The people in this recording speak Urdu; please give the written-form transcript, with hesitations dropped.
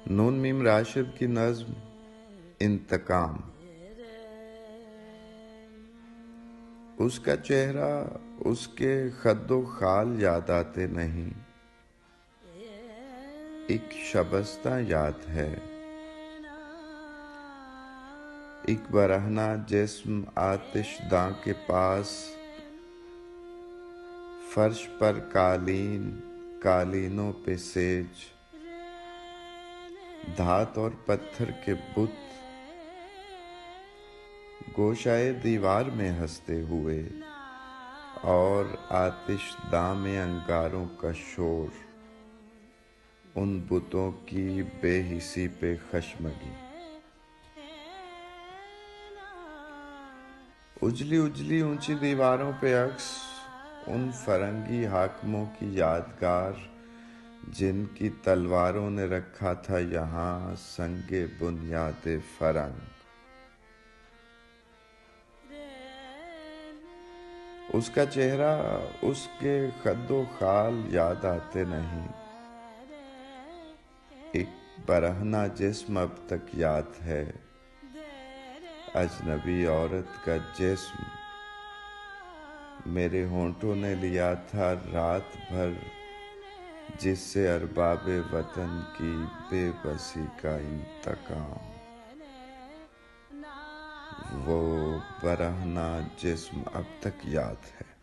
نون میم راشد کی نظم انتقام۔ اس کا چہرہ، اس کے خد و خال یاد آتے نہیں، ایک شبستہ یاد ہے، ایک برہنہ جسم آتش داں کے پاس، فرش پر قالینوں پہ سیج، دھات اور پتھر کے بت گوشائے دیوار میں ہنستے ہوئے، اور آتش داں میں انگاروں کا شور، ان بتوں کی بے حسی پہ خشمگی۔ اجلی اجلی اونچی دیواروں پہ عکس ان فرنگی حاکموں کی یادگار، جن کی تلواروں نے رکھا تھا یہاں سنگ بنیاد فرنگ۔ اس کا چہرہ، اس کے خد و خال یاد آتے نہیں، ایک برہنہ جسم اب تک یاد ہے، اجنبی عورت کا جسم، میرے ہونٹوں نے لیا تھا رات بھر، جس سے ارباب وطن کی بے بسی کا انتقام۔ وہ برہنہ جسم اب تک یاد ہے۔